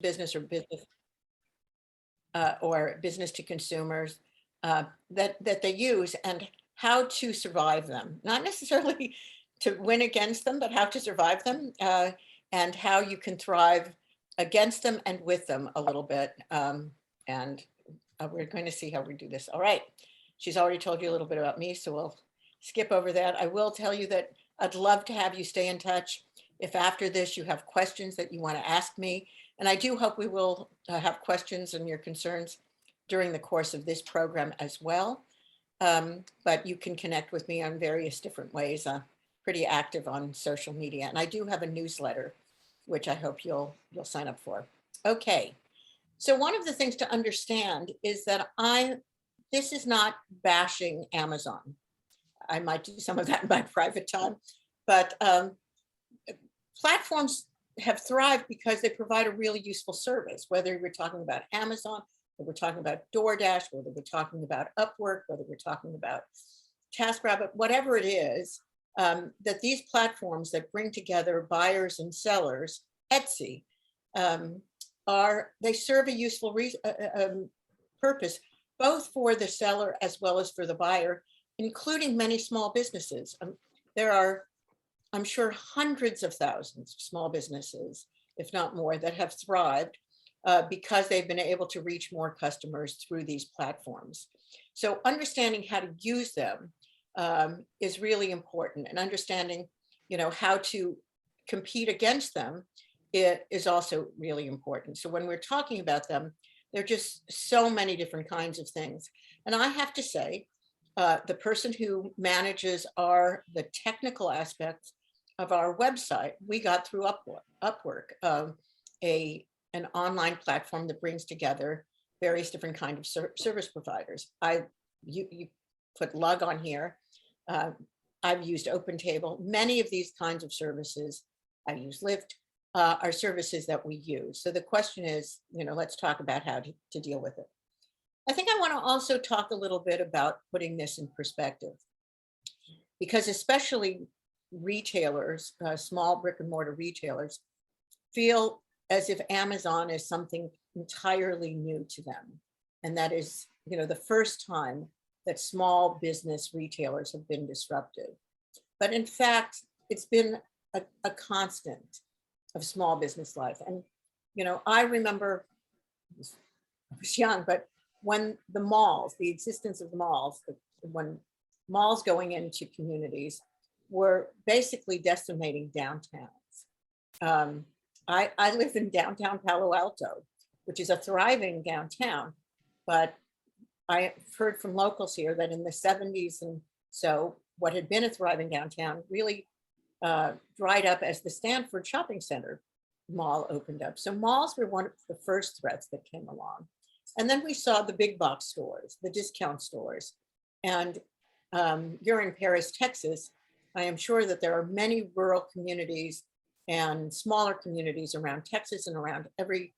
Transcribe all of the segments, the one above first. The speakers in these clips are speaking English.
business or business to consumers that they use, and how to survive them. Not necessarily to win against them, but how to survive them, and how you can thrive against them and with them a little bit. And we're going to see how we do this. All right. She's already told you a little bit about me, so we'll skip over that. I will tell you that I'd love to have you stay in touch. If after this you have questions that you want to ask me, and I do hope we will have questions and your concerns during the course of this program as well. But you can connect with me on various different ways. I'm pretty active on social media, and I do have a newsletter, which I hope you'll sign up for. Okay, so one of the things to understand is that this is not bashing Amazon. I might do some of that in my private time, but platforms have thrived because they provide a really useful service, whether we're talking about Amazon, whether we're talking about DoorDash, whether we're talking about Upwork, whether we're talking about TaskRabbit, whatever it is, that these platforms that bring together buyers and sellers, Etsy, they serve a useful purpose, both for the seller as well as for the buyer, including many small businesses. There are, I'm sure, hundreds of thousands of small businesses, if not more, that have thrived because they've been able to reach more customers through these platforms. So understanding how to use them is really important, and understanding, how to compete against them, it is also really important. So when we're talking about them, there are just so many different kinds of things. And I have to say, the person who manages the technical aspects of our website, we got through Upwork, an online platform that brings together various different kinds of service providers. You put Lug on here. I've used OpenTable. Many of these kinds of services, I use Lyft, are services that we use. So the question is, let's talk about how to deal with it. I think I want to also talk a little bit about putting this in perspective, because especially retailers, small brick and mortar retailers, feel as if Amazon is something entirely new to them. And that is, the first time that small business retailers have been disrupted. But in fact, it's been a constant of small business life. And, I remember, I was young, but when the existence of malls, when malls going into communities were basically decimating downtowns. I live in downtown Palo Alto, which is a thriving downtown, but I've heard from locals here that in the 70s and so, what had been a thriving downtown really dried up as the Stanford Shopping Center mall opened up. So malls were one of the first threats that came along. And then we saw the big box stores, the discount stores. And you're in Paris, Texas. I am sure that there are many rural communities and smaller communities around Texas and around every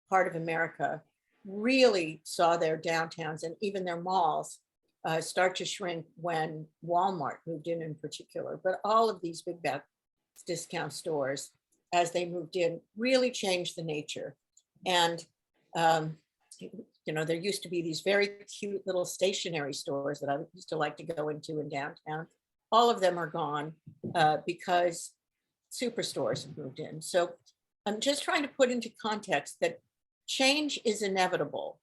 part of America really saw their downtowns and even their malls start to shrink when Walmart moved in particular. But all of these big box discount stores, as they moved in, really changed the nature. And there used to be these very cute little stationery stores that I used to like to go into in downtown. All of them are gone because superstores have moved in. So I'm just trying to put into context that change is inevitable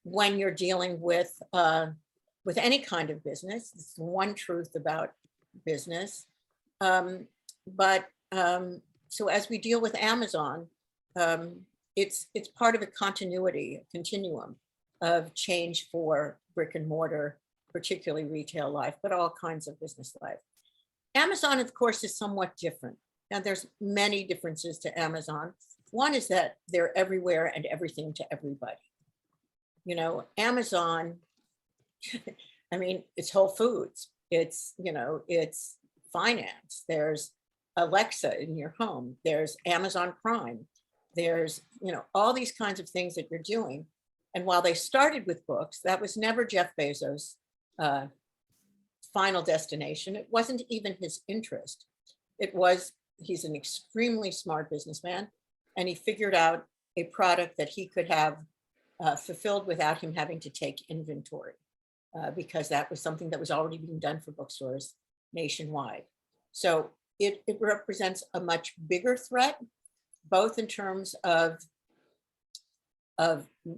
when you're dealing with any kind of business. It's one truth about business. So as we deal with Amazon, it's part of a continuum of change for brick and mortar, particularly retail life, but all kinds of business life. Amazon, of course, is somewhat different. Now, there's many differences to Amazon. One is that they're everywhere and everything to everybody. Amazon, I mean, it's Whole Foods. It's finance. There's Alexa in your home. There's Amazon Prime. There's, all these kinds of things that you're doing. And while they started with books, that was never Jeff Bezos' final destination. It wasn't even his interest. He's an extremely smart businessman. and he figured out a product that he could have fulfilled without him having to take inventory, because that was something that was already being done for bookstores nationwide. So it represents a much bigger threat, both in terms of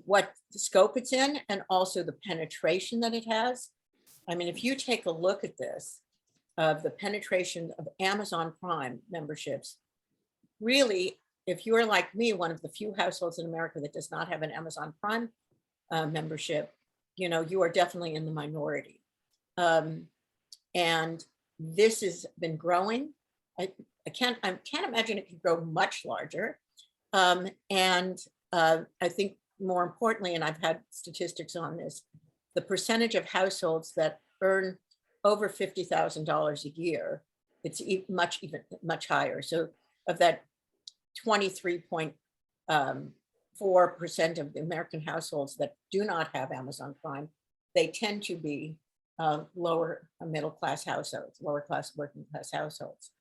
what scope it's in and also the penetration that it has. I mean, if you take a look at this, of the penetration of Amazon Prime memberships, really, if you are like me, one of the few households in America that does not have an Amazon Prime membership, you know, you are definitely in the minority. And this has been growing. I can't imagine it could grow much larger. And I think more importantly, and I've had statistics on this, the percentage of households that earn over $50,000 a year, it's much higher. So of that 23.4% of the American households that do not have Amazon Prime, they tend to be lower middle class households, lower class working class households.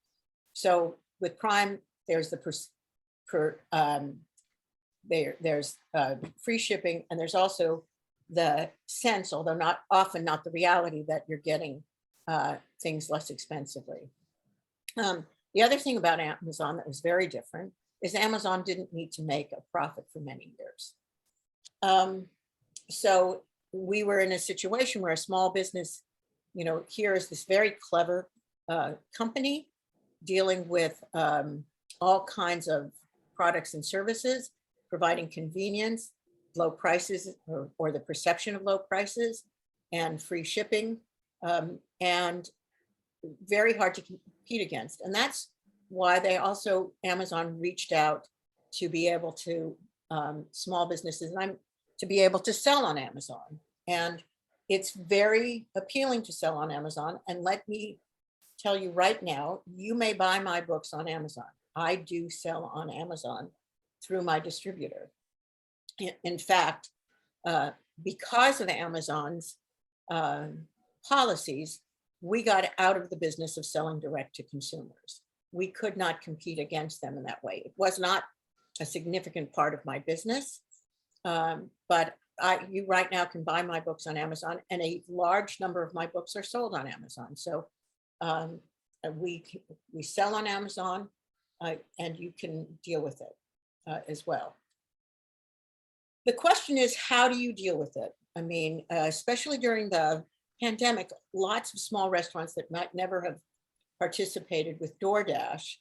So with Prime, there's the there's free shipping, and there's also the sense, although not often not the reality, that you're getting things less expensively. The other thing about Amazon that was very different is Amazon didn't need to make a profit for many years. So we were in a situation where a small business, you know, here is this very clever company dealing with all kinds of products and services, providing convenience, low prices, or the perception of low prices, and free shipping, and very hard to compete against. And that's why they also, Amazon reached out to be able to, small businesses, and to be able to sell on Amazon. And it's very appealing to sell on Amazon. And let me tell you right now, you may buy my books on Amazon. I do sell on Amazon through my distributor. In fact, because of Amazon's policies, we got out of the business of selling direct to consumers. We could not compete against them in that way. It was not a significant part of my business, but you right now can buy my books on Amazon, and a large number of my books are sold on Amazon. So we sell on Amazon, and you can deal with it as well. The question is, how do you deal with it? I mean, especially during the pandemic, lots of small restaurants that might never have participated with DoorDash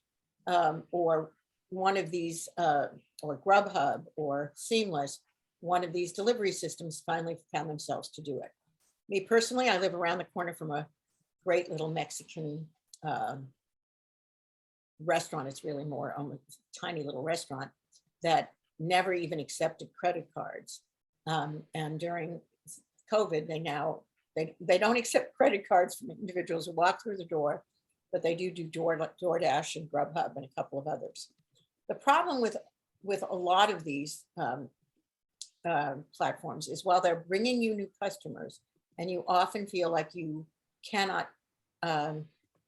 or one of these, or Grubhub or Seamless, one of these delivery systems, finally found themselves to do it. Me personally, I live around the corner from a great little Mexican restaurant. It's really more a tiny little restaurant that never even accepted credit cards. And during COVID, they don't accept credit cards from individuals who walk through the door, but they do DoorDash and Grubhub and a couple of others. The problem with a lot of these platforms is, while they're bringing you new customers, and you often feel like you cannot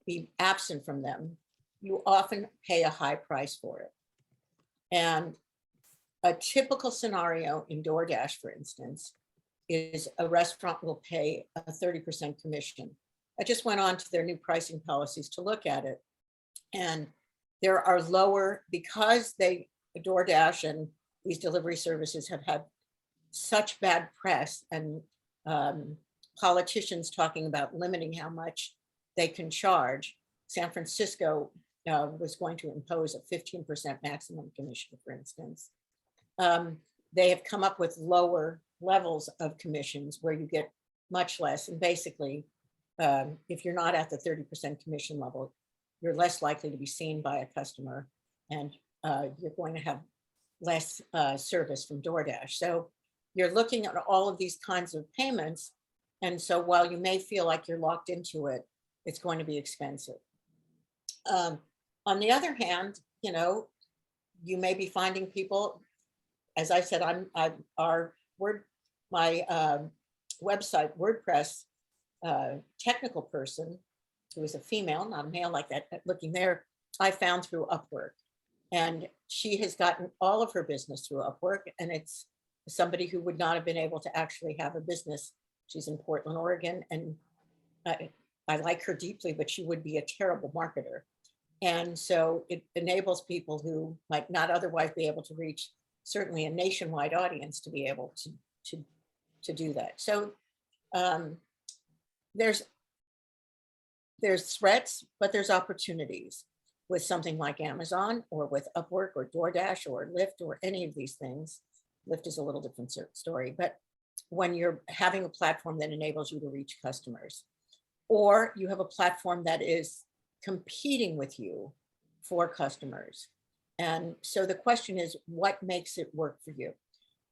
be absent from them, you often pay a high price for it. And a typical scenario in DoorDash, for instance, is a restaurant will pay a 30% commission. I just went on to their new pricing policies to look at it. And there are lower, because DoorDash and these delivery services have had such bad press, and politicians talking about limiting how much they can charge. San Francisco was going to impose a 15% maximum commission, for instance. They have come up with lower levels of commissions where you get much less. And basically, if you're not at the 30% commission level, you're less likely to be seen by a customer, and you're going to have less service from DoorDash. So you're looking at all of these kinds of payments. And so while you may feel like you're locked into it, it's going to be expensive. On the other hand, you know, you may be finding people, as I said, my website, WordPress technical person, who is a female, not a male like that, looking there, I found through Upwork. And she has gotten all of her business through Upwork, and it's somebody who would not have been able to actually have a business. She's in Portland, Oregon, and I, I like her deeply, but she would be a terrible marketer. And so it enables people who might not otherwise be able to reach certainly a nationwide audience to be able to do that. So there's threats, but there's opportunities with something like Amazon or with Upwork or DoorDash or Lyft or any of these things. Lyft is a little different story, but when you're having a platform that enables you to reach customers, or you have a platform that is competing with you for customers. And so the question is, what makes it work for you?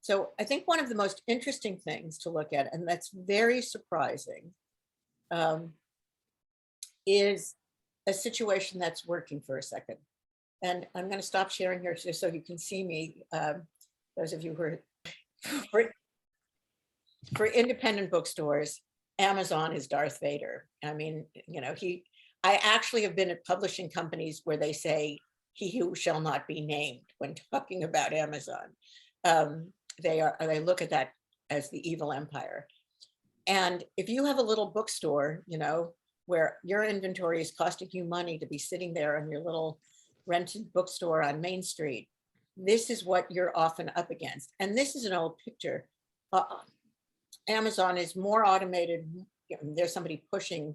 So I think one of the most interesting things to look at, and that's very surprising, is a situation that's working for a second. And I'm going to stop sharing here just so you can see me. Those of you who are for independent bookstores, Amazon is Darth Vader. I mean, you know, I actually have been at publishing companies where they say, "He who shall not be named" when talking about Amazon. They look at that as the evil empire. And if you have a little bookstore, you know, where your inventory is costing you money to be sitting there in your little rented bookstore on Main Street, this is what you're often up against. And this is an old picture. Amazon is more automated. There's somebody pushing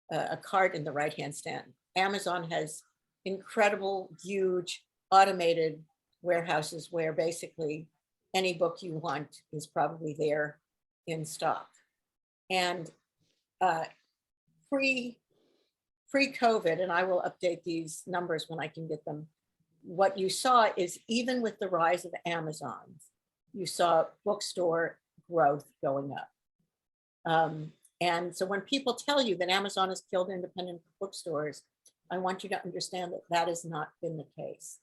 a cart in the right-hand stand. Amazon has incredible, huge, automated warehouses where basically any book you want is probably there in stock. And pre-COVID, and I will update these numbers when I can get them, what you saw is even with the rise of Amazon, you saw bookstore growth going up. And so when people tell you that Amazon has killed independent bookstores, I want you to understand that that has not been the case.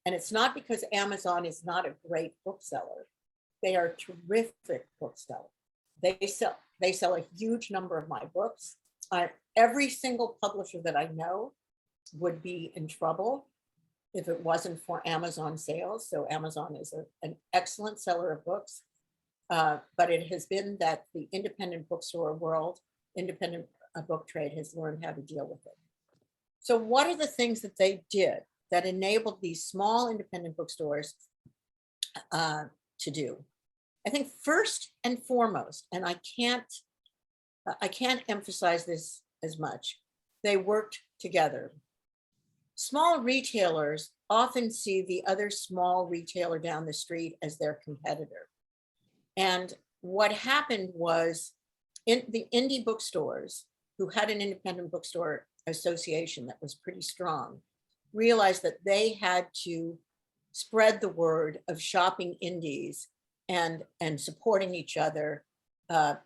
And it's not because Amazon is not a great bookseller. They are terrific booksellers. They sell a huge number of my books. Every single publisher that I know would be in trouble if it wasn't for Amazon sales. So Amazon is an excellent seller of books. But it has been that the independent bookstore world, independent book trade has learned how to deal with it. So what are the things that they did that enabled these small independent bookstores to do? I think first and foremost, and I can't emphasize this as much, they worked together. Small retailers often see the other small retailer down the street as their competitor. And what happened was in the indie bookstores who had an independent bookstore association that was pretty strong, realized that they had to spread the word of shopping indies and supporting each other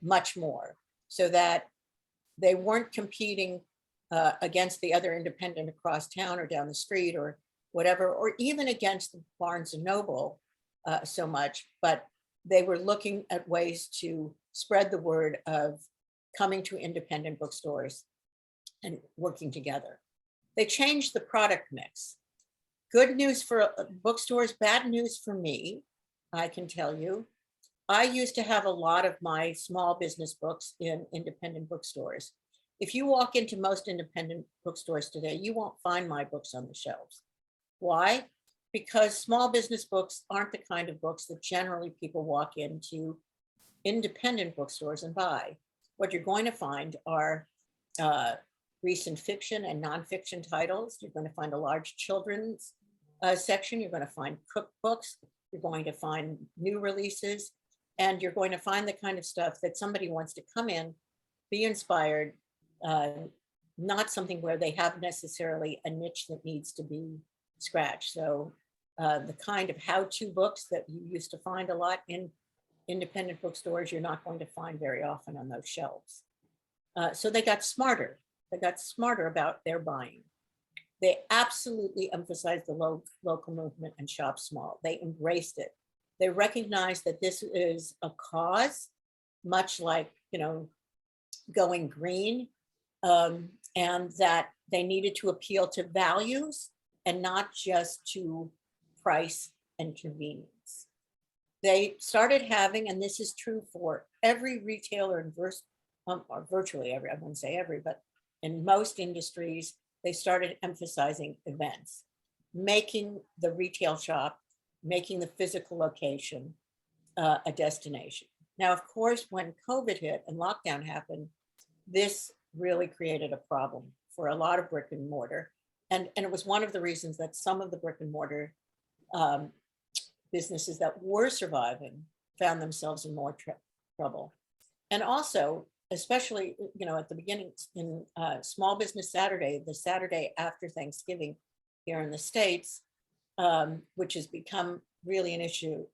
much more, so that they weren't competing against the other independent across town or down the street or whatever, or even against Barnes and Noble so much, but they were looking at ways to spread the word of coming to independent bookstores and working together. They changed the product mix. Good news for bookstores, bad news for me, I can tell you. I used to have a lot of my small business books in independent bookstores. If you walk into most independent bookstores today, you won't find my books on the shelves. Why? Because small business books aren't the kind of books that generally people walk into independent bookstores and buy. What you're going to find are recent fiction and nonfiction titles. You're going to find a large children's section. You're going to find cookbooks. You're going to find new releases. And you're going to find the kind of stuff that somebody wants to come in, be inspired, not something where they have necessarily a niche that needs to be scratched. So the kind of how-to books that you used to find a lot in independent bookstores, you're not going to find very often on those shelves. So they got smarter. They got smarter about their buying. They absolutely emphasized the local movement and shop small. They embraced it. They recognized that this is a cause, much like, you know, going green, and that they needed to appeal to values and not just to price and convenience. They started having, and this is true for every retailer in or virtually every, I wouldn't say every, but in most industries, they started emphasizing events, making the retail shop, making the physical location a destination. Now, of course, when COVID hit and lockdown happened, this really created a problem for a lot of brick and mortar. And it was one of the reasons that some of the brick and mortar businesses that were surviving found themselves in more trouble. And also, especially, you know, at the beginning in Small Business Saturday, the Saturday after Thanksgiving here in the States, which has become really an issue,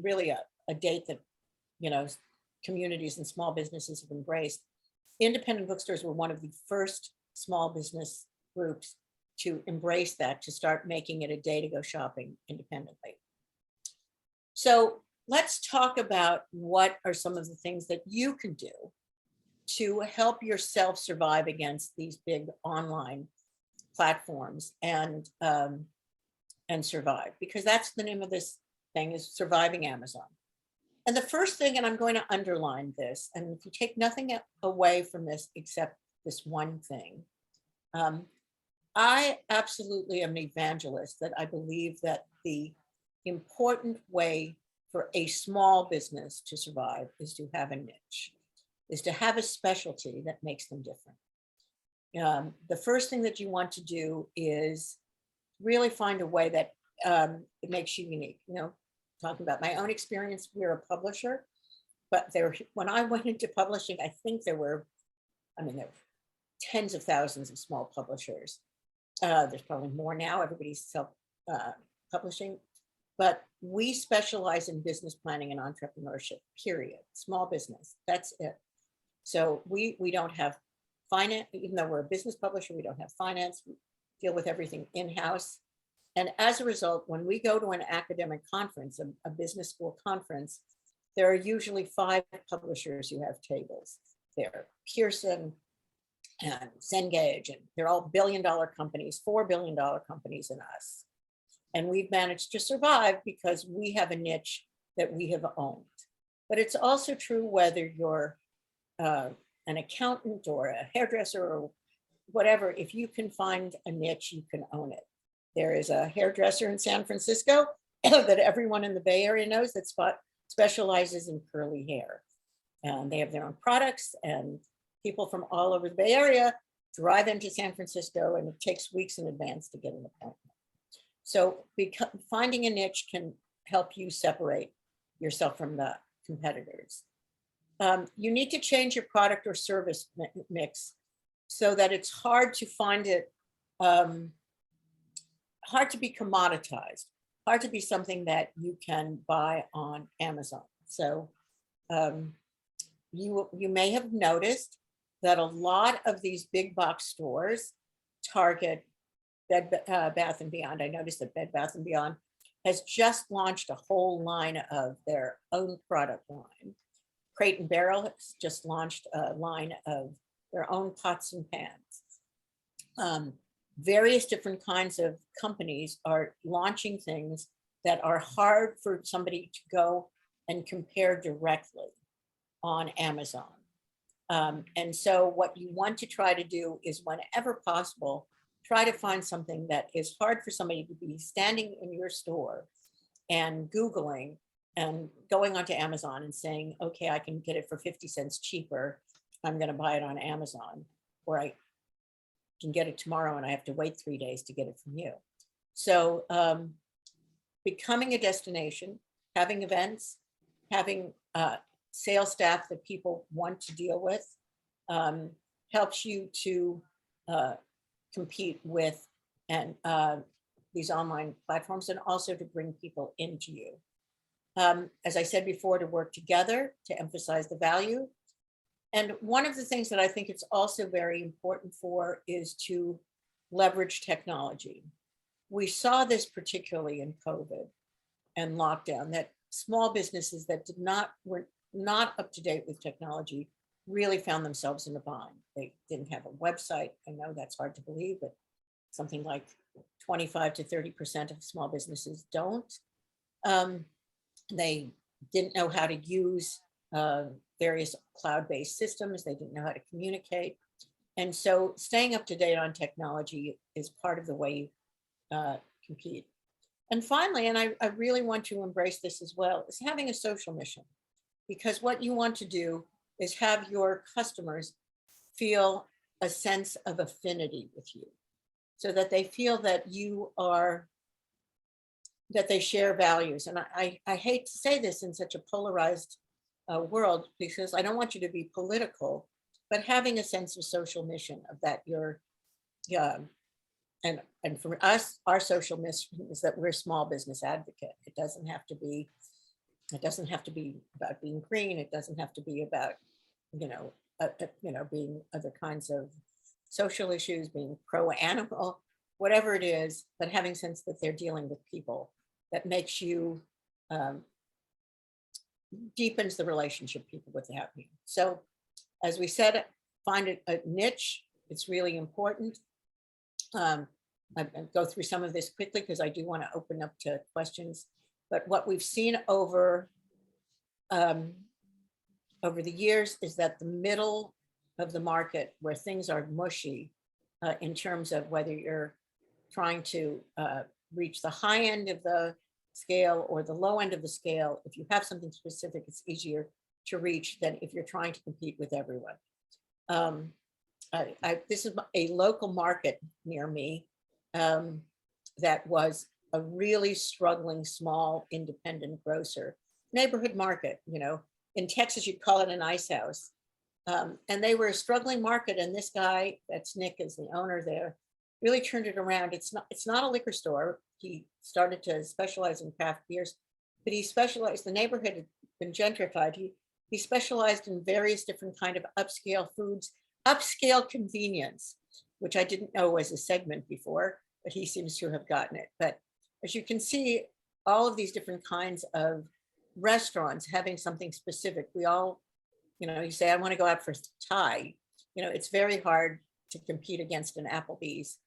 really a date that, you know, communities and small businesses have embraced. Independent bookstores were one of the first small business groups to embrace that, to start making it a day to go shopping independently. So let's talk about what are some of the things that you can do to help yourself survive against these big online platforms and survive, because that's the name of this thing, is surviving Amazon. And the first thing, and I'm going to underline this, and if you take nothing away from this except this one thing, I absolutely am an evangelist that I believe that the important way for a small business to survive is to have a niche, is to have a specialty that makes them different. The first thing that you want to do is really find a way that it makes you unique. You know, talking about my own experience, we're a publisher, but when I went into publishing, I think there were tens of thousands of small publishers. There's probably more now. Everybody's self-publishing, but we specialize in business planning and entrepreneurship, period. Small business, that's it. So we don't have finance, even though we're a business publisher, we don't have finance. We deal with everything in-house. And as a result, when we go to an academic conference, a business school conference, there are usually 5 publishers who have tables. They're Pearson and Cengage, and they're all billion-dollar companies, $4 billion companies in us. And we've managed to survive because we have a niche that we have owned. But it's also true whether you're an accountant or a hairdresser or whatever, if you can find a niche, you can own it. There is a hairdresser in San Francisco that everyone in the Bay Area knows that specializes in curly hair. And they have their own products, and people from all over the Bay Area drive into San Francisco, and it takes weeks in advance to get an appointment. So finding a niche can help you separate yourself from the competitors. You need to change your product or service mix so that it's hard to find it, hard to be commoditized, hard to be something that you can buy on Amazon. So you may have noticed that a lot of these big box stores, Target, Bed Bath & Beyond, I noticed that Bed Bath & Beyond has just launched a whole line of their own product line. Crate & Barrel has just launched a line of their own pots and pans. Various different kinds of companies are launching things that are hard for somebody to go and compare directly on Amazon. And so what you want to try to do is, whenever possible, try to find something that is hard for somebody to be standing in your store and Googling and going onto Amazon and saying, okay, I can get it for 50 cents cheaper. I'm going to buy it on Amazon, or I can get it tomorrow and I have to wait 3 days to get it from you. So becoming a destination, having events, having sales staff that people want to deal with helps you to compete with these online platforms, and also to bring people into you. As I said before, to work together, to emphasize the value. And one of the things that I think it's also very important for is to leverage technology. We saw this particularly in COVID and lockdown, that small businesses that were not up to date with technology really found themselves in a bind. They didn't have a website. I know that's hard to believe, but something like 25 to 30% of small businesses don't. They didn't know how to use various cloud-based systems. They didn't know how to communicate. And so staying up to date on technology is part of the way you compete. And finally, and I really want to embrace this as well, is having a social mission. Because what you want to do is have your customers feel a sense of affinity with you, so that they feel that you are, that they share values. And I hate to say this in such a polarized world, because I don't want you to be political, but having a sense of social mission, of that you're, and for us, our social mission is that we're a small business advocate. It doesn't have to be about being green. It doesn't have to be about, being other kinds of social issues, being pro-animal, whatever it is, but having sense that they're dealing with people, that makes you, deepens the relationship people with you. So as we said, find a niche. It's really important. I'll go through some of this quickly because I do want to open up to questions. But what we've seen over the years is that the middle of the market, where things are mushy in terms of whether you're trying to reach the high end of the scale or the low end of the scale, if you have something specific, it's easier to reach than if you're trying to compete with everyone. This is a local market near me that was a really struggling small independent grocer, neighborhood market. In Texas, you'd call it an ice house. And they were a struggling market. And this guy, that's Nick, is the owner there, really turned it around. It's not a liquor store. He started to specialize in craft beers, but he specialized, the neighborhood had been gentrified. He specialized in various different kind of upscale foods, upscale convenience, which I didn't know was a segment before, but he seems to have gotten it. But as you can see, all of these different kinds of restaurants having something specific. We all, you say, I want to go out for Thai. It's very hard to compete against an Applebee's,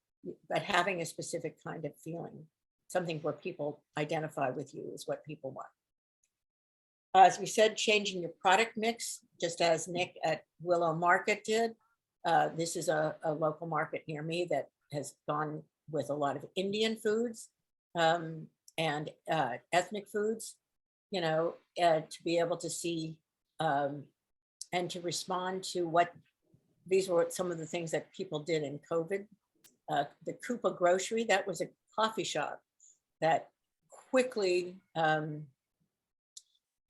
but having a specific kind of feeling, something where people identify with you, is what people want. As we said, changing your product mix, just as Nick at Willow Market did. This is a local market near me that has gone with a lot of Indian foods and ethnic foods, to be able to see and to respond to what, these were some of the things that people did in COVID. The Koopa Grocery, that was a coffee shop that quickly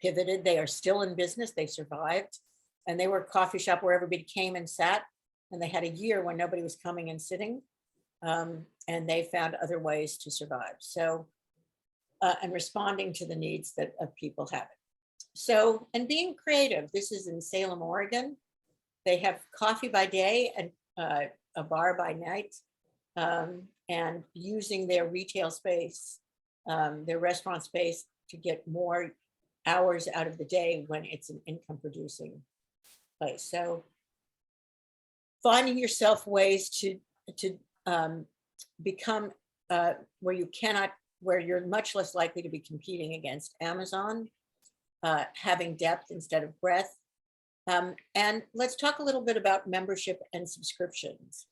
pivoted. They are still in business, they survived. And they were a coffee shop where everybody came and sat, and they had a year when nobody was coming and sitting. And they found other ways to survive. So, and responding to the needs that of people have it. So, and being creative. This is in Salem, Oregon. They have coffee by day and a bar by night, and using their retail space, their restaurant space, to get more hours out of the day when it's an income producing place. So finding yourself ways to become where you're much less likely to be competing against Amazon, having depth instead of breadth. And let's talk a little bit about membership and subscriptions.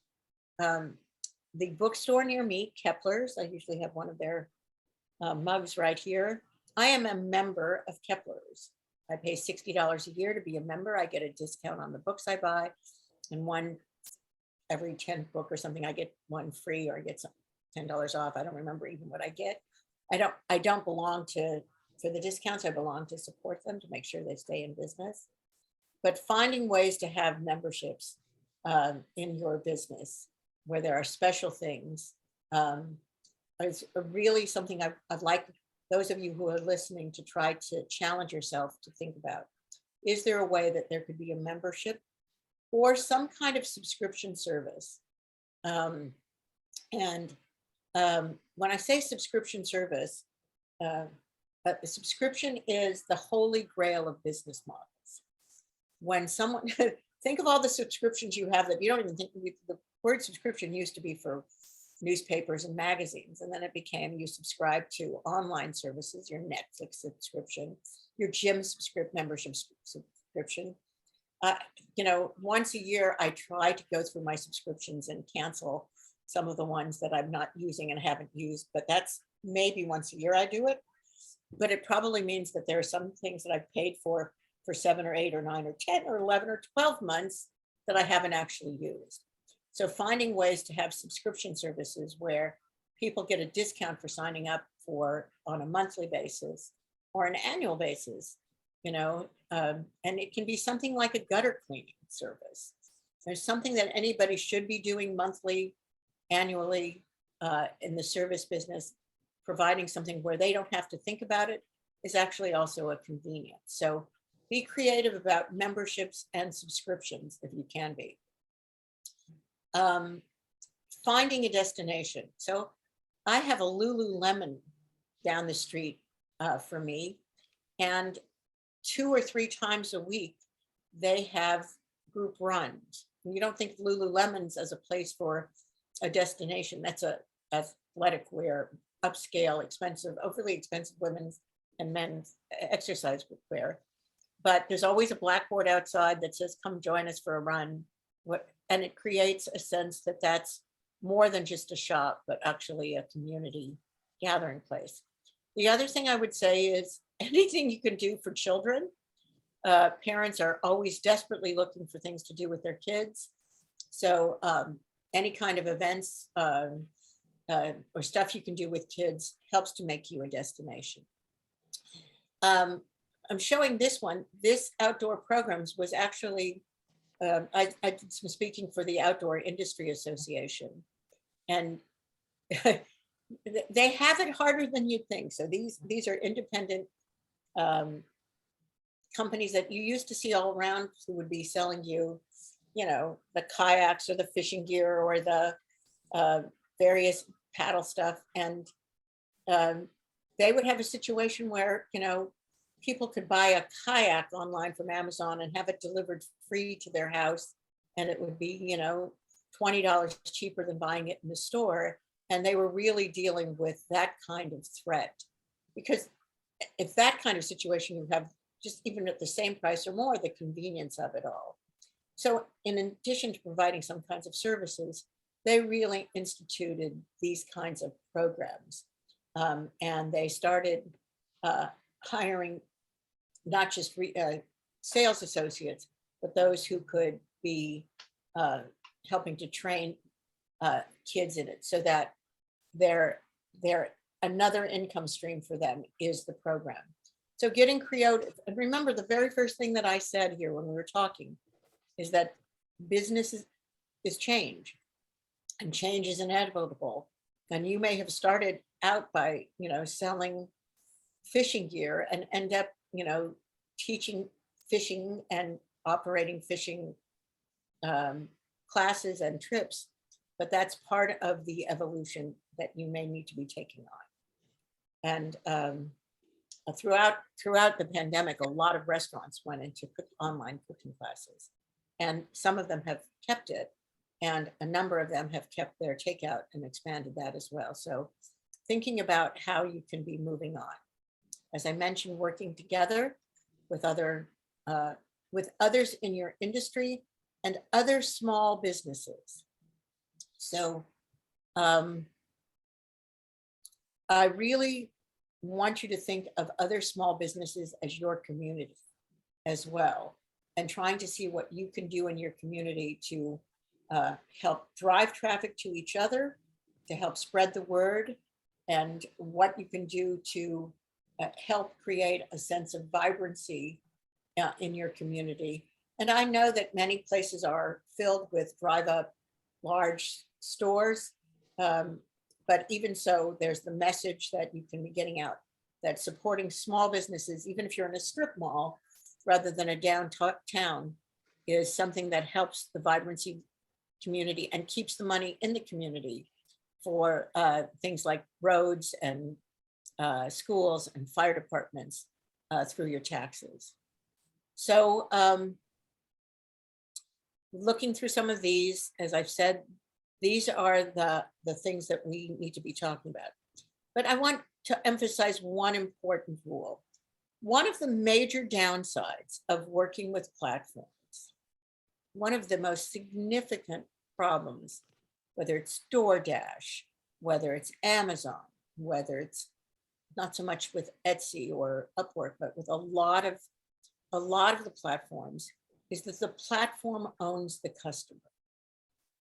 The bookstore near me, Kepler's, I usually have one of their mugs right here. I am a member of Kepler's. I pay $60 a year to be a member. I get a discount on the books I buy, and every 10th book or something, I get one free, or I get some $10 off. I don't remember even what I get. I don't belong for the discounts. I belong to support them, to make sure they stay in business. But finding ways to have memberships in your business where there are special things is really something I'd like those of you who are listening to try to challenge yourself to think about. Is there a way that there could be a membership or some kind of subscription service? When I say subscription service, a subscription is the holy grail of business models. When someone, think of all the subscriptions you have that you don't even think, the word subscription used to be for newspapers and magazines. And then it became you subscribe to online services, your Netflix subscription, your gym membership subscription. You know, once a year, I try to go through my subscriptions and cancel some of the ones that I'm not using and haven't used, but that's maybe once a year I do it. But it probably means that there are some things that I've paid for 7 or 8 or 9 or 10 or 11 or 12 months that I haven't actually used. So finding ways to have subscription services where people get a discount for signing up for on a monthly basis or an annual basis, you know, and it can be something like a gutter cleaning service. There's something that anybody should be doing monthly, annually in the service business. Providing something where they don't have to think about it is actually also a convenience. So be creative about memberships and subscriptions if you can be. Finding a destination. So I have a Lululemon down the street for me, and 2 or 3 times a week, they have group runs. And you don't think Lululemon's as a place for a destination. That's a athletic wear, upscale, expensive, overly expensive women's and men's exercise wear. But there's always a blackboard outside that says, come join us for a run. And it creates a sense that that's more than just a shop, but actually a community gathering place. The other thing I would say is anything you can do for children. Parents are always desperately looking for things to do with their kids. So any kind of events or stuff you can do with kids helps to make you a destination. I'm showing this one. This outdoor programs was actually, I did some speaking for the Outdoor Industry Association, and they have it harder than you'd think. So these are independent companies that you used to see all around who would be selling you, you know, the kayaks or the fishing gear or the various paddle stuff. And they would have a situation where, you know, people could buy a kayak online from Amazon and have it delivered free to their house. And it would be, you know, $20 cheaper than buying it in the store. And they were really dealing with that kind of threat. Because if that kind of situation, you have just even at the same price or more, the convenience of it all. So in addition to providing some kinds of services, they really instituted these kinds of programs. And they started hiring not just sales associates, but those who could be helping to train kids in it, so that they're another income stream for them is the program. So getting creative. And remember, the very first thing that I said here when we were talking is that business is change, and change is inevitable. And you may have started out by, you know, selling fishing gear and end up, you know, teaching fishing and operating fishing classes and trips. But that's part of the evolution that you may need to be taking on. And throughout the pandemic, a lot of restaurants went into online cooking classes, and some of them have kept it, and a number of them have kept their takeout and expanded that as well. So thinking about how you can be moving on. As I mentioned, working together with others in your industry and other small businesses. So I really want you to think of other small businesses as your community as well, and trying to see what you can do in your community to help drive traffic to each other, to help spread the word, and what you can do to help create a sense of vibrancy in your community. And I know that many places are filled with drive-up large stores, but even so, there's the message that you can be getting out, that supporting small businesses, even if you're in a strip mall rather than a downtown, is something that helps the vibrancy community and keeps the money in the community for things like roads and schools and fire departments through your taxes. So looking through some of these, as I've said, These are the things that we need to be talking about. But I want to emphasize one important rule. One of the major downsides of working with platforms, one of the most significant problems, whether it's DoorDash, whether it's Amazon, whether it's not so much with Etsy or Upwork, but with a lot of the platforms, is that the platform owns the customer.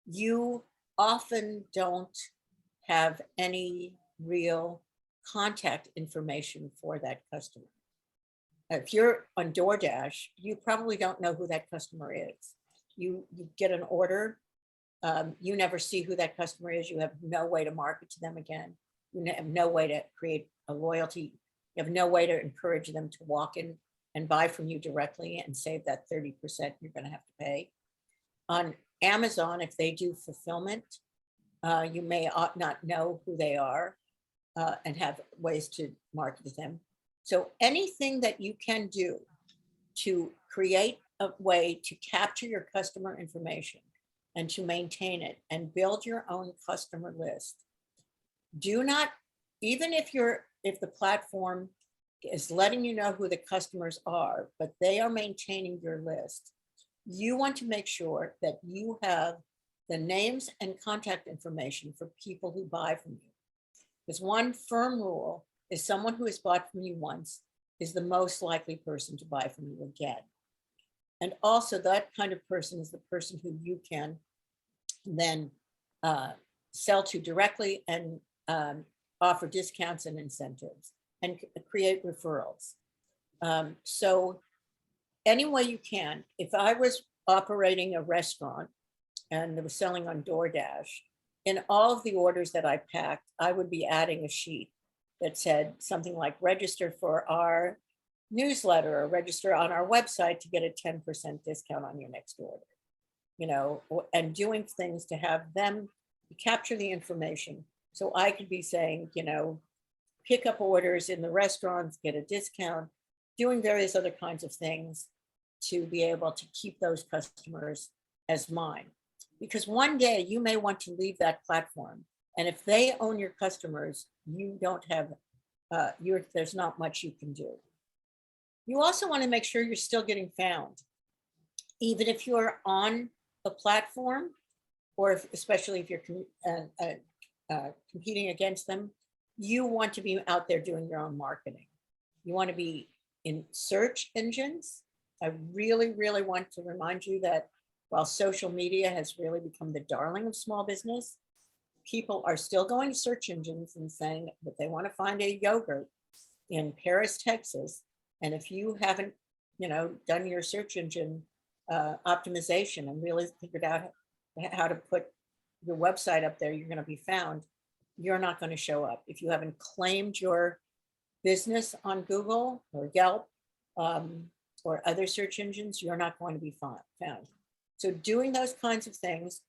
You often don't have any real contact information for that customer. If you're on DoorDash, you probably don't know who that customer is. You get an order, you never see who that customer is. You have no way to market to them again. You have no way to create a loyalty. You have no way to encourage them to walk in and buy from you directly and save that 30% you're going to have to pay. On Amazon, if they do fulfillment, you may not know who they are and have ways to market to them. So anything that you can do to create a way to capture your customer information and to maintain it and build your own customer list, do not, even if the platform is letting you know who the customers are, but they are maintaining your list, you want to make sure that you have the names and contact information for people who buy from you. Because one firm rule is someone who has bought from you once is the most likely person to buy from you again. And also that kind of person is the person who you can then sell to directly and offer discounts and incentives and create referrals. So any way you can. If I was operating a restaurant and was selling on DoorDash, in all of the orders that I packed, I would be adding a sheet that said something like register for our newsletter or register on our website to get a 10% discount on your next order, you know, and doing things to have them capture the information. So I could be saying, you know, pick up orders in the restaurants, get a discount, doing various other kinds of things to be able to keep those customers as mine. Because one day you may want to leave that platform. And if they own your customers, you don't have, there's not much you can do. You also want to make sure you're still getting found. Even if you're on a platform, or especially if you're competing against them, you want to be out there doing your own marketing. You want to be in search engines. I really, really want to remind you that while social media has really become the darling of small business, people are still going to search engines and saying that they want to find a yogurt in Paris, Texas. And if you haven't, you know, done your search engine optimization and really figured out how to put your website up there, you're going to be found. You're not going to show up. If you haven't claimed your business on Google or Yelp or other search engines, you're not going to be found. So doing those kinds of things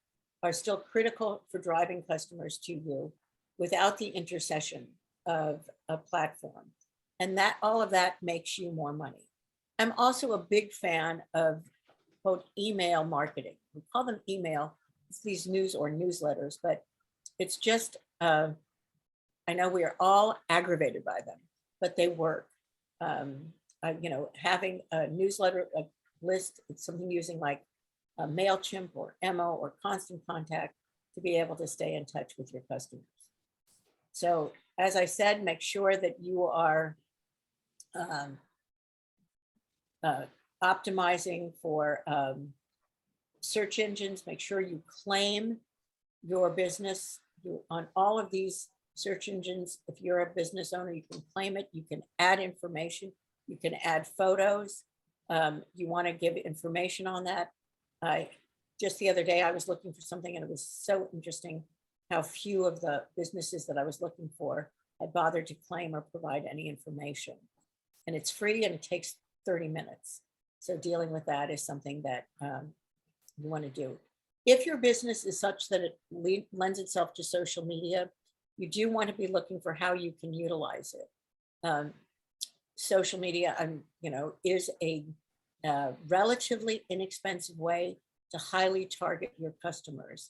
are still critical for driving customers to you without the intercession of a platform. And that all of that makes you more money. I'm also a big fan of quote email marketing. We call them email, it's these news or newsletters, but it's just, I know we are all aggravated by them, but they work. You know, having a newsletter, a list, it's something using like a MailChimp or Emo or Constant Contact to be able to stay in touch with your customers. So as I said, make sure that you are optimizing for search engines. Make sure you claim your business on all of these search engines. If you're a business owner, you can claim it. You can add information. You can add photos. You want to give information on that. Just the other day, I was looking for something and it was so interesting how few of the businesses that I was looking for had bothered to claim or provide any information. And it's free and it takes 30 minutes. So dealing with that is something that you want to do. If your business is such that it lends itself to social media, you do want to be looking for how you can utilize it. Social media, you know, is a relatively inexpensive way to highly target your customers.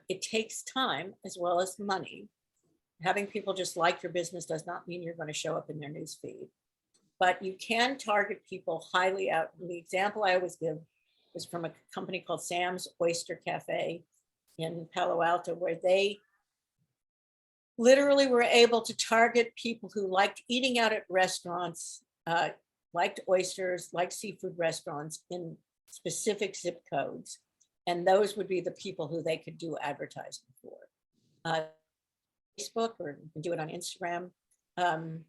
It takes time as well as money. Having people just like your business does not mean you're going to show up in their newsfeed, but you can target people highly out. The example I always give is from a company called Sam's Oyster Cafe in Palo Alto, where they literally were able to target people who liked eating out at restaurants, liked oysters, liked seafood restaurants in specific zip codes. And those would be the people who they could do advertising for. Facebook, or you can do it on Instagram. I'm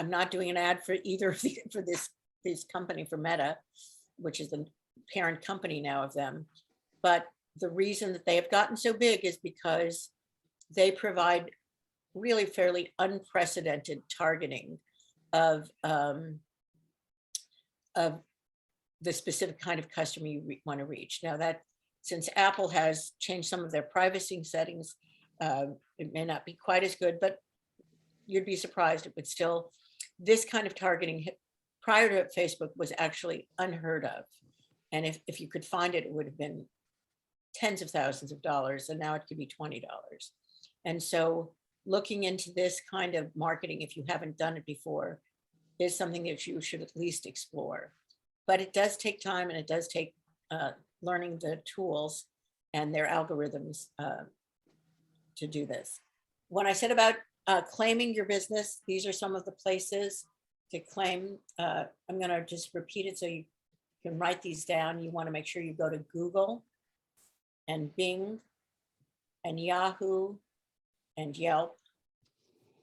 not doing an ad for either of the, for this company, for Meta, which is the parent company now of them. But the reason that they have gotten so big is because they provide really fairly unprecedented targeting of the specific kind of customer you want to reach. Now that, since Apple has changed some of their privacy settings, it may not be quite as good, but you'd be surprised. It would still, this kind of targeting prior to Facebook was actually unheard of. And if you could find it, it would have been tens of thousands of dollars, and now it could be $20. And so looking into this kind of marketing, if you haven't done it before, is something that you should at least explore. But it does take time, and it does take learning the tools and their algorithms to do this. When I said about claiming your business, these are some of the places to claim. I'm going to just repeat it so you can write these down. You want to make sure you go to Google and Bing and Yahoo and Yelp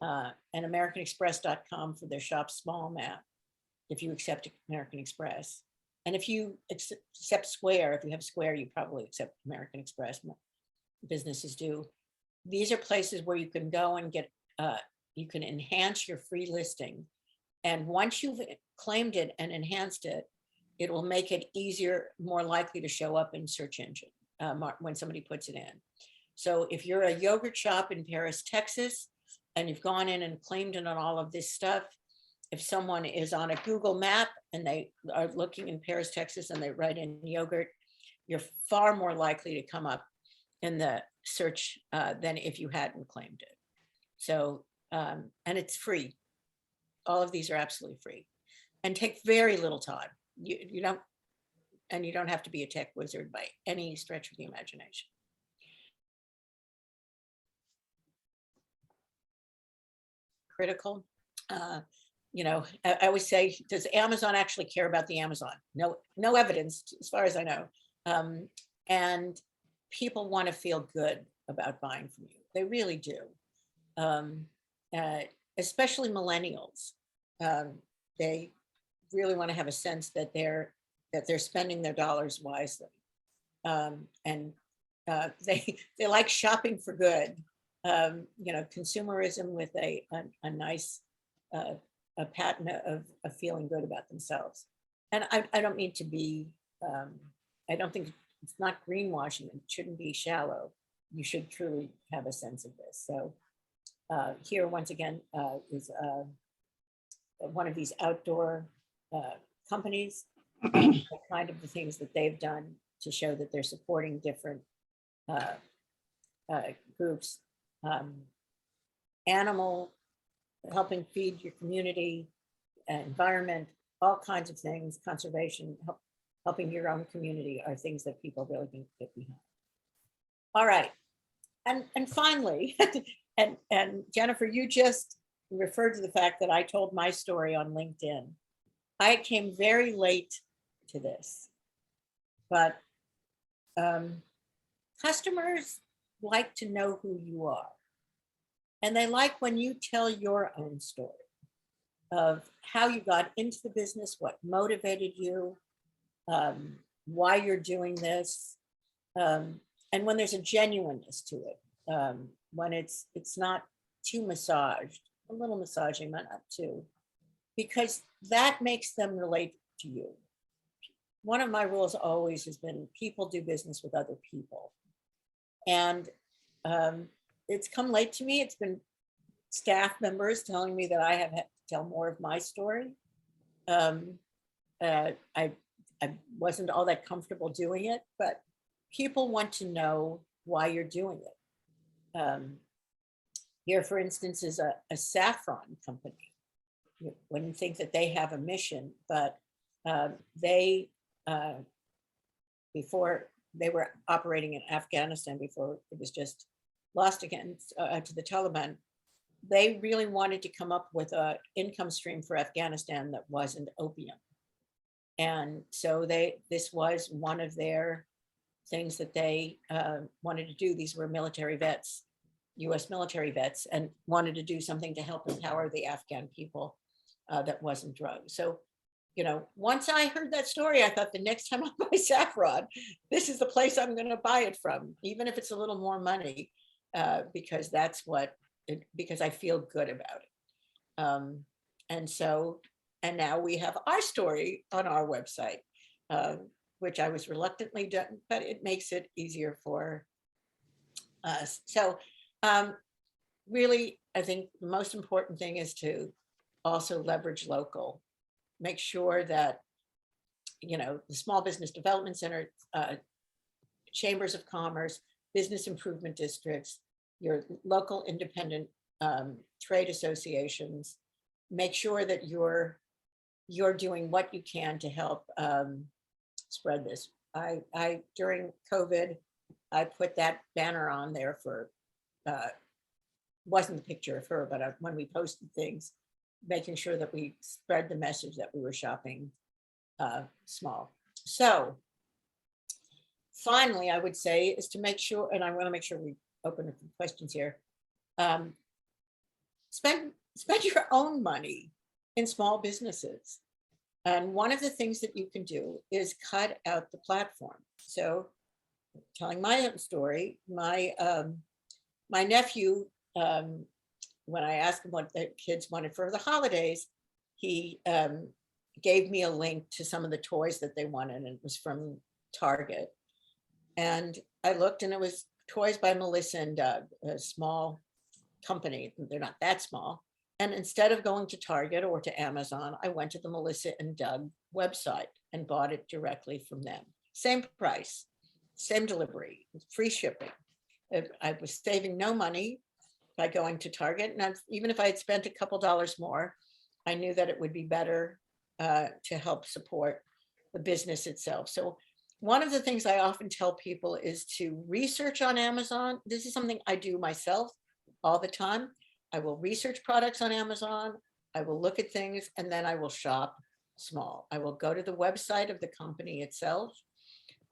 and AmericanExpress.com for their Shop Small map, if you accept American Express. And if you accept Square, if you have Square, you probably accept American Express. Businesses do. These are places where you can go and get, you can enhance your free listing. And once you've claimed it and enhanced it, it will make it easier, more likely to show up in search engine when somebody puts it in. So if you're a yogurt shop in Paris, Texas, and you've gone in and claimed it on all of this stuff, if someone is on a Google map and they are looking in Paris, Texas, and they write in yogurt, you're far more likely to come up in the search than if you hadn't claimed it. So, and it's free. All of these are absolutely free and take very little time. You don't, and you don't have to be a tech wizard by any stretch of the imagination. Critical. You know, I always say, does Amazon actually care about the Amazon? No, no evidence as far as I know. And people want to feel good about buying from you. They really do. Especially millennials. They really want to have a sense that they're spending their dollars wisely. And they like shopping for good. You know, consumerism with a nice a pattern of feeling good about themselves. And I don't mean to be, I don't think it's not greenwashing. It shouldn't be shallow. You should truly have a sense of this. So here, once again, is one of these outdoor companies, kind of the things that they've done to show that they're supporting different groups. Animal, helping feed your community, environment, all kinds of things, conservation, helping your own community are things that people really can get behind. All right, and finally, and Jennifer, you just referred to the fact that I told my story on LinkedIn. I came very late to this, but customers like to know who you are. And they like when you tell your own story of how you got into the business, what motivated you, why you're doing this, and when there's a genuineness to it, when it's not too massaged, a little massaging, but not too, because that makes them relate to you. One of my rules always has been people do business with other people. And it's come late to me. It's been staff members telling me that I have had to tell more of my story. I wasn't all that comfortable doing it, but people want to know why you're doing it. Here, for instance, is a saffron company. You wouldn't think that they have a mission, but they, before they were operating in Afghanistan, before it was just lost again to the Taliban, they really wanted to come up with an income stream for Afghanistan that wasn't opium. And so this was one of their things that they wanted to do. These were military vets, US military vets, and wanted to do something to help empower the Afghan people that wasn't drugs. So, you know, once I heard that story, I thought the next time I buy saffron, this is the place I'm going to buy it from, even if it's a little more money, because that's what, because I feel good about it. And so, and now we have our story on our website, which I was reluctantly done, but it makes it easier for us. So really, I think the most important thing is to also leverage local. Make sure that, you know, the Small Business Development Center, chambers of commerce, business improvement districts, your local independent trade associations, make sure that you're doing what you can to help spread this. I during COVID, I put that banner on there for, wasn't the picture of her, but when we posted things, making sure that we spread the message that we were shopping small. So finally, I would say is to make sure, and I want to make sure we open up the questions here. Spend your own money in small businesses. And one of the things that you can do is cut out the platform. So telling my own story, my nephew, when I asked him what the kids wanted for the holidays, he gave me a link to some of the toys that they wanted, and it was from Target. And I looked, and it was toys by Melissa and Doug, a small company. They're not that small. And instead of going to Target or to Amazon, I went to the Melissa and Doug website and bought it directly from them. Same price, same delivery, free shipping. I was saving no money by going to Target. And even if I had spent a couple dollars more, I knew that it would be better to help support the business itself. So one of the things I often tell people is to research on Amazon. This is something I do myself all the time. I will research products on Amazon. I will look at things, and then I will shop small. I will go to the website of the company itself.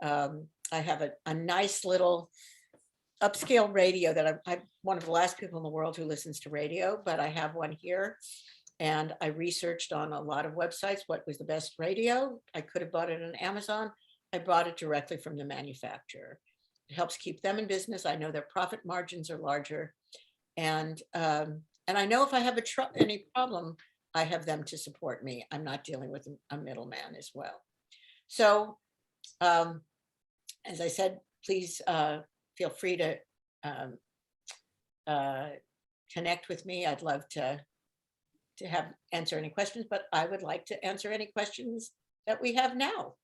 I have a nice little upscale radio that I'm one of the last people in the world who listens to radio, but I have one here. And I researched on a lot of websites what was the best radio. I could have bought it on Amazon. I bought it directly from the manufacturer. It helps keep them in business. I know their profit margins are larger. And I know if I have any problem, I have them to support me. I'm not dealing with a middleman as well. So as I said, please feel free to connect with me. I'd love to answer any questions, but I would like to answer any questions that we have now.